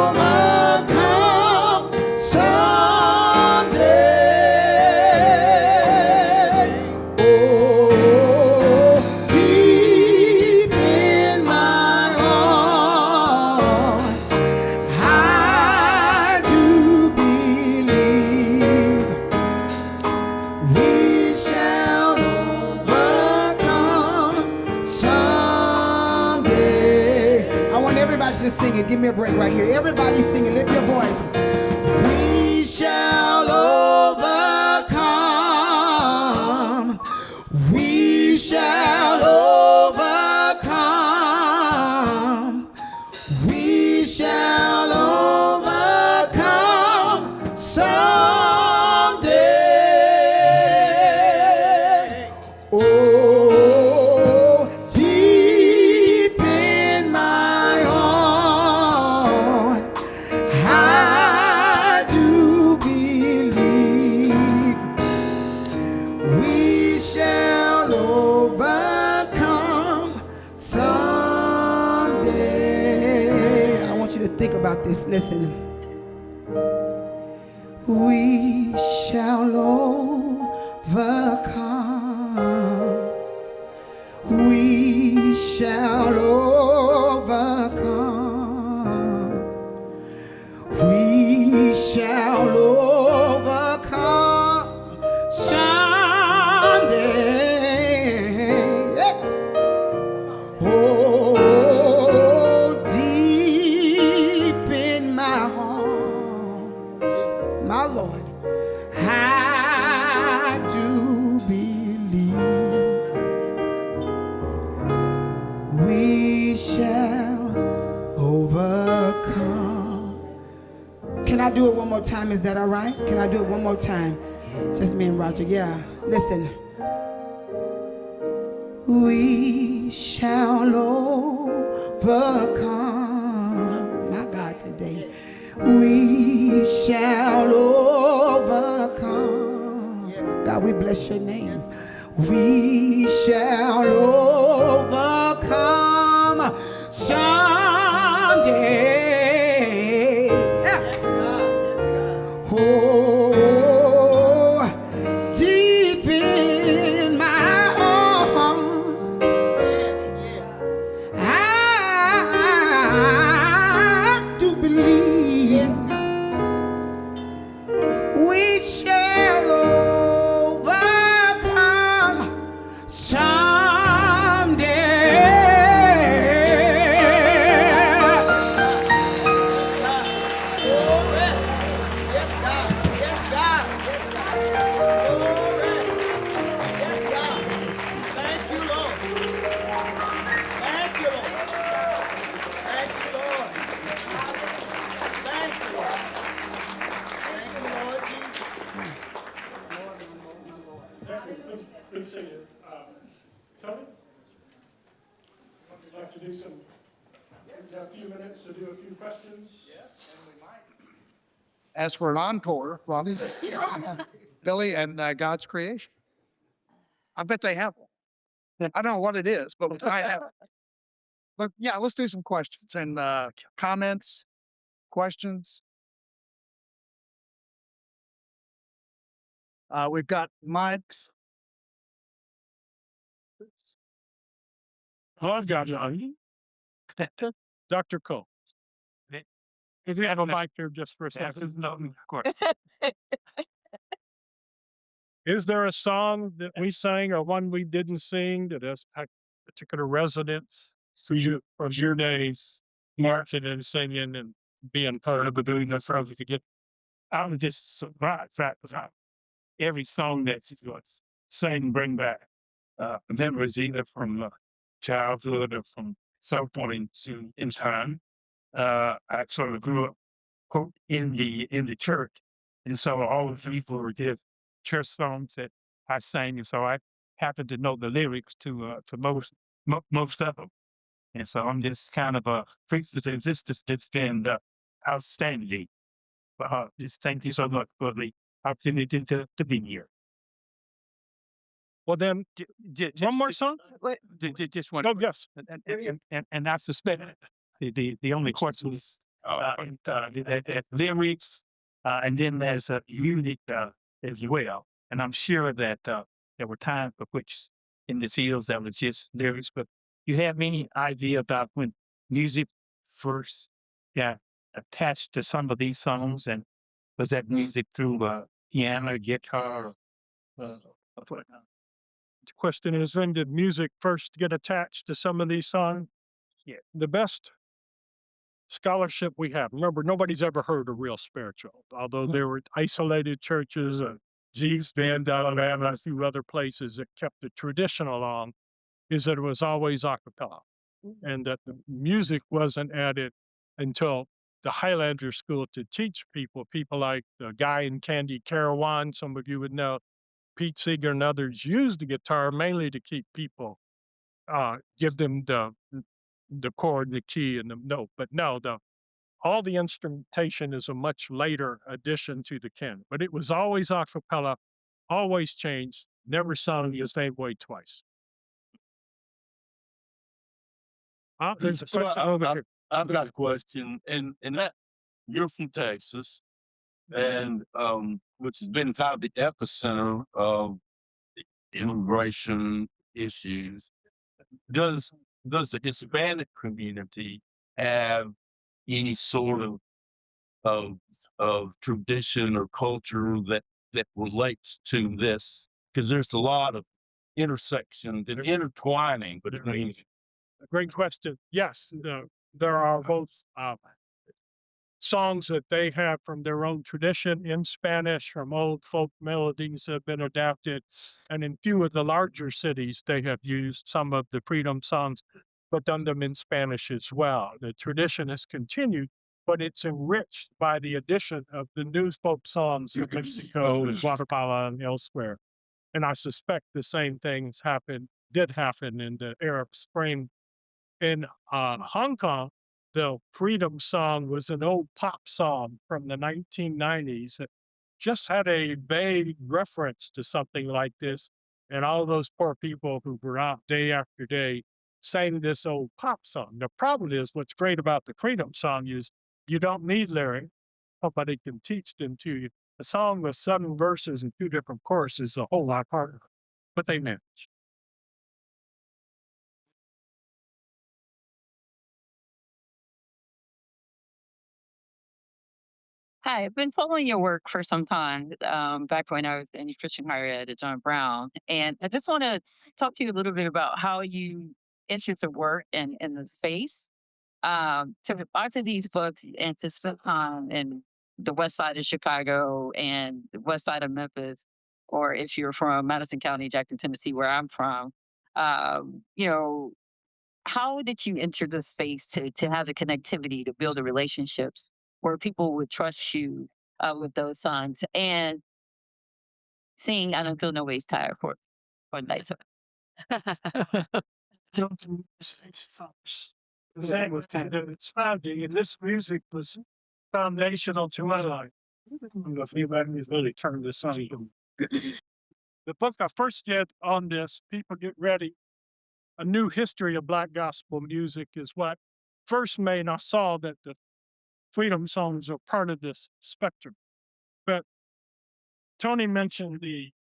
overcome someday. Oh, deep in my heart, I do believe we shall overcome someday. I want everybody to sing it. Give me a break right here. Everybody sing it. Lift your voice. We shall overcome. We shall overcome. We shall overcome someday. Oh, deep in my heart, I do believe we shall overcome someday. I want you to think about this. Listen. We shall overcome. We shall overcome. We shall overcome someday. Oh, deep in my heart, Jesus, my Lord, I do believe we shall overcome. Can I do it one more time? Is that all right? Can I do it one more time? Just me and Roger. Yeah. Listen. We shall overcome. My God, today. We shall overcome. God, we bless your name. We shall overcome someday. Oh, deep in my heart, I do believe we shall overcome someday. Good seeing you. Tony? Would you like to do some, we have a few minutes to do a few questions? As for an encore, Ronnie, Billy and God's creation. I bet they have one. I don't know what it is, but I have it. But yeah, let's do some questions and comments, questions. We've got mics. Oh, I've got it. Dr. Cole. If you have a mic here just for a second. No, of course. Is there a song that we sang or one we didn't sing that has a particular resonance for you from your days, marching and singing and being part of the doing that song to get out of this surprised fact about every song that you sang bring back memories either from childhood or from some point in time. I sort of grew up quote in the church, and so all the people were just church songs that I sang, and so I happened to know the lyrics to most of them. And so I'm just kind of appreciative. This has been outstanding. Just thank you so much for the opportunity to be here. Well, then, one more song? Just one. Oh, yes. And I suspect the only question is lyrics, and then there's a music as well. And I'm sure that there were times for which in the fields that was just lyrics, but you have any idea about when music first got attached to some of these songs, and was that music through piano, guitar, what? The question is, when did music first get attached to some of these songs? Yeah. The best scholarship we have. Remember, nobody's ever heard of real spiritual, although there were isolated churches, G's Bend, Alabama, a few other places that kept the tradition along, is that it was always a cappella, and that the music wasn't added until the Highlander School to teach people like the guy in Candy Carawan, some of you would know, Pete Seeger and others used the guitar mainly to keep people, give them the chord, the key, and the note. But no, all the instrumentation is a much later addition to the canon. But it was always a cappella, always changed, never sung the same way twice. There's a So question over here. I've got a question, and that you're from Texas, and which has been kind of the epicenter of immigration issues. Does the Hispanic community have any sort of tradition or culture that relates to this? Because there's a lot of intersections and intertwining between. Great question. Yes, there are both songs that they have from their own tradition in Spanish, from old folk melodies that have been adapted. And in few of the larger cities, they have used some of the freedom songs, but done them in Spanish as well. The tradition has continued, but it's enriched by the addition of the new folk songs from Mexico and Guatemala and elsewhere. And I suspect the same things did happen in the Arab Spring. In Hong Kong, the freedom song was an old pop song from the 1990s that just had a vague reference to something like this. And all those poor people who were out day after day sang this old pop song. The problem is, what's great about the freedom song is you don't need lyrics. Somebody can teach them to you. A song with 7 verses and 2 different choruses is a whole lot harder, but they manage. Hi, I've been following your work for some time, back when I was in Christian higher ed at John Brown. And I just want to talk to you a little bit about how you enter the work in the space. To author these books and to spend time in the west side of Chicago and the west side of Memphis, or if you're from Madison County, Jackson, Tennessee, where I'm from, you know, how did you enter the space to have the connectivity to build the relationships where people would trust you with those songs and sing "I Don't Feel No Ways Tired" for nights. That was it's founding, and this music was foundational to my life. If anybody's really turned this on. The book I first did on this, people get ready. A New History of Black Gospel Music is what first made I saw that the freedom songs are part of this spectrum. But Tony mentioned the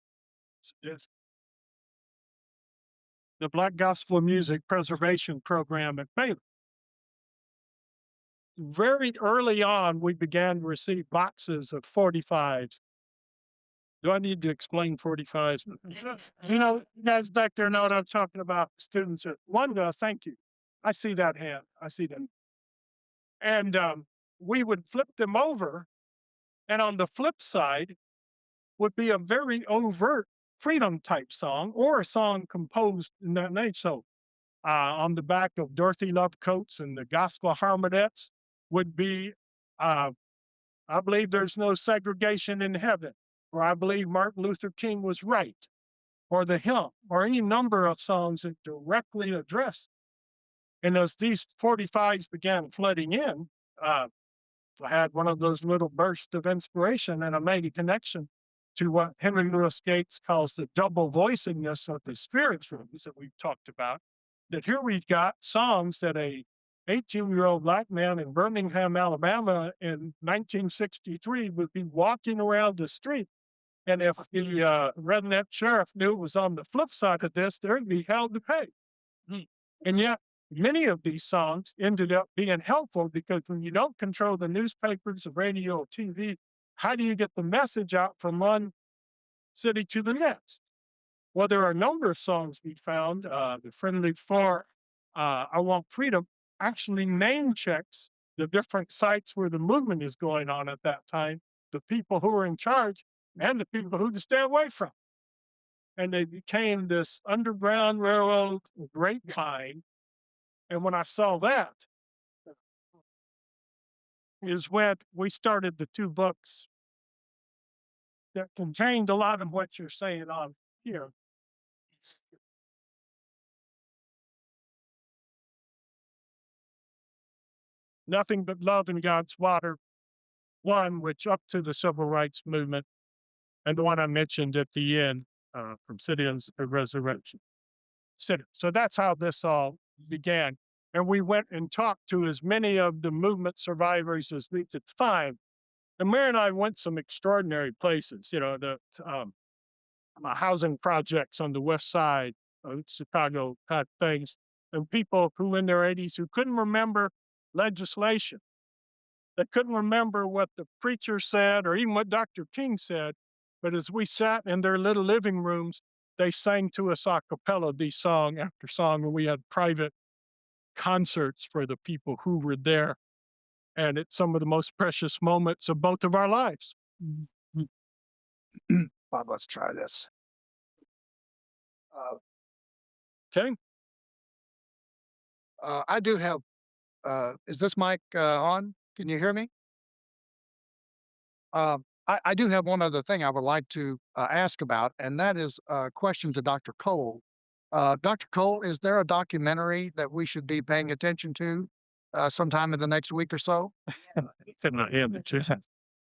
Black Gospel Music Preservation Program at Baylor. Very early on, we began to receive boxes of 45s. Do I need to explain 45s? You know, you guys back there know what I'm talking about. Students are, Wanda, thank you. I see that hand. I see that. And we would flip them over, and on the flip side would be a very overt freedom type song or a song composed in that nature. So on the back of Dorothy Love Coates and the Gospel Harmonettes would be, I believe there's no segregation in heaven, or I believe Martin Luther King was right, or The Hymn, or any number of songs that directly address And as these 45s began flooding in, I had one of those little bursts of inspiration, and I made a connection to what Henry Louis Gates calls the double voicingness of the spirituals that we've talked about. That here we've got songs that a 18-year-old black man in Birmingham, Alabama in 1963 would be walking around the street. And if the redneck sheriff knew it was on the flip side of this, there'd be hell to pay. And yet, many of these songs ended up being helpful because when you don't control the newspapers, the radio, TV, how do you get the message out from one city to the next? Well, there are a number of songs we found. The Friendly Four, I Want Freedom, actually name checks the different sites where the movement is going on at that time, the people who are in charge, and the people who to stay away from. And they became this underground railroad grapevine. And when I saw that, is when we started the two books that contained a lot of what you're saying on here. Nothing But Love in God's Water, one which up to the civil rights movement, and the one I mentioned at the end from Citizens of Resurrection. So that's how this all began. And we went and talked to as many of the movement survivors as we could find. And Mary and I went some extraordinary places, the housing projects on the west side of Chicago type things, and people who in their 80s who couldn't remember legislation. They couldn't remember what the preacher said or even what Dr. King said. But as we sat in their little living rooms, they sang to us a cappella, these song after song, and we had private concerts for the people who were there. And it's some of the most precious moments of both of our lives. Bob, let's try this. Okay. I do have, is this mic on? Can you hear me? I do have one other thing I would like to ask about, and that is a question to Dr. Cole. Dr. Cole, is there a documentary that we should be paying attention to sometime in the next week or so? Could not hear the truth.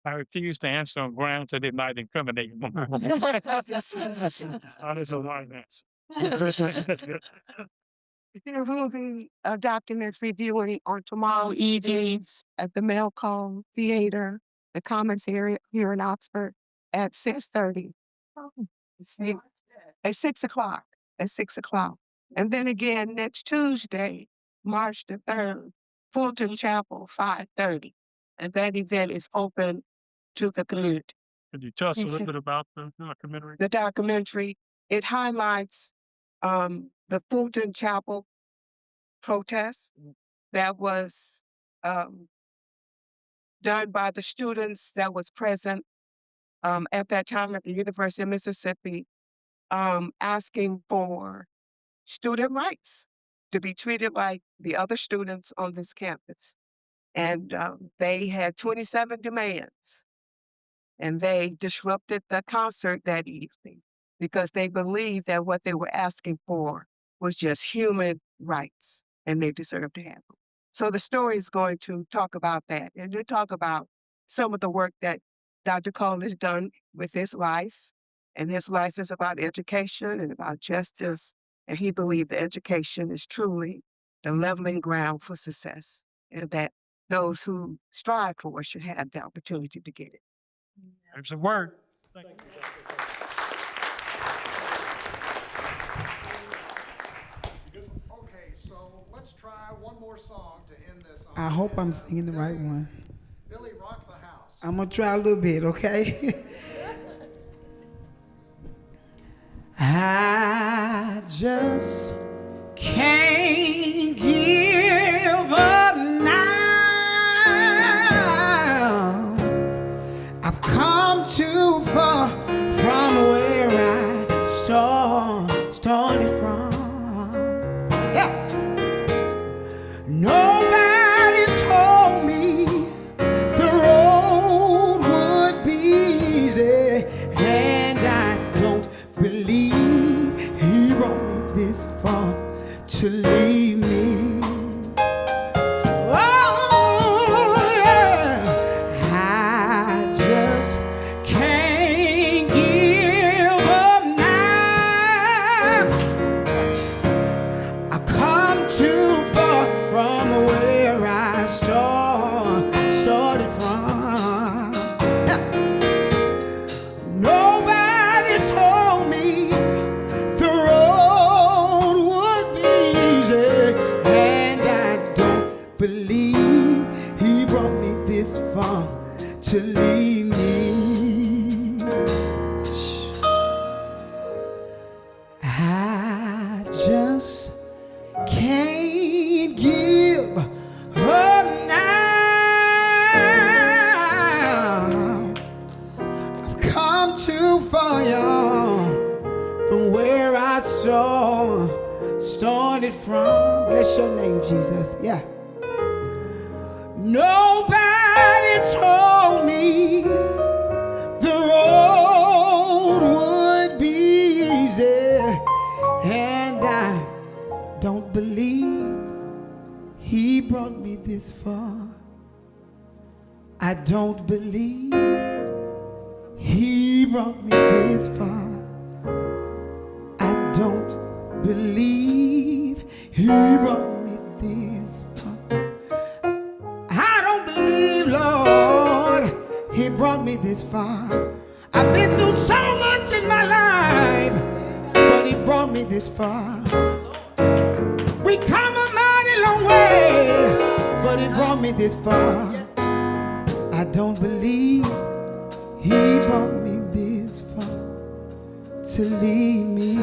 I refuse to answer on grounds that it might incriminate me. Honest and long answer. There will be a documentary viewing on tomorrow evening at the Melcombe Theater, the Commissary here in Oxford at 6:30. At 6 o'clock. At 6 o'clock. And then again next Tuesday, March the 3rd, Fulton Chapel, 5:30. And that event is open to the community. Could you tell us a little bit about the documentary? The documentary, it highlights the Fulton Chapel protest that was done by the students that was present at that time at the University of Mississippi, asking for student rights to be treated like the other students on this campus. And they had 27 demands. And they disrupted the concert that evening because they believed that what they were asking for was just human rights and they deserved to have them. So the story is going to talk about that and to talk about some of the work that Dr. Cole has done with his life. And his life is about education and about justice. And he believed that education is truly the leveling ground for success and that those who strive for it should have the opportunity to get it. There's a word. Thank you. Okay, so let's try one more song to end this. I hope I'm singing the right one. Billy, rock the house. I'm gonna try a little bit, okay? I just can't give up now. I've come too far from where I started from. Yeah. Nobody told me the road would be easy, and I don't believe he brought me this far to leave me. believe he brought me this far to leave me. I just can't give up now. I've come too far, y'all, from where I started from. Bless your name, Jesus. Yeah. Nobody told me the road would be easy, and I don't believe he brought me this far. I don't believe he brought me this far. I don't believe he brought me this far. I don't believe, Lord, he brought me this far. I've been through so much in my life, but he brought me this far. We come a mighty long way, but he brought me this far. I don't believe he brought me this far to leave me.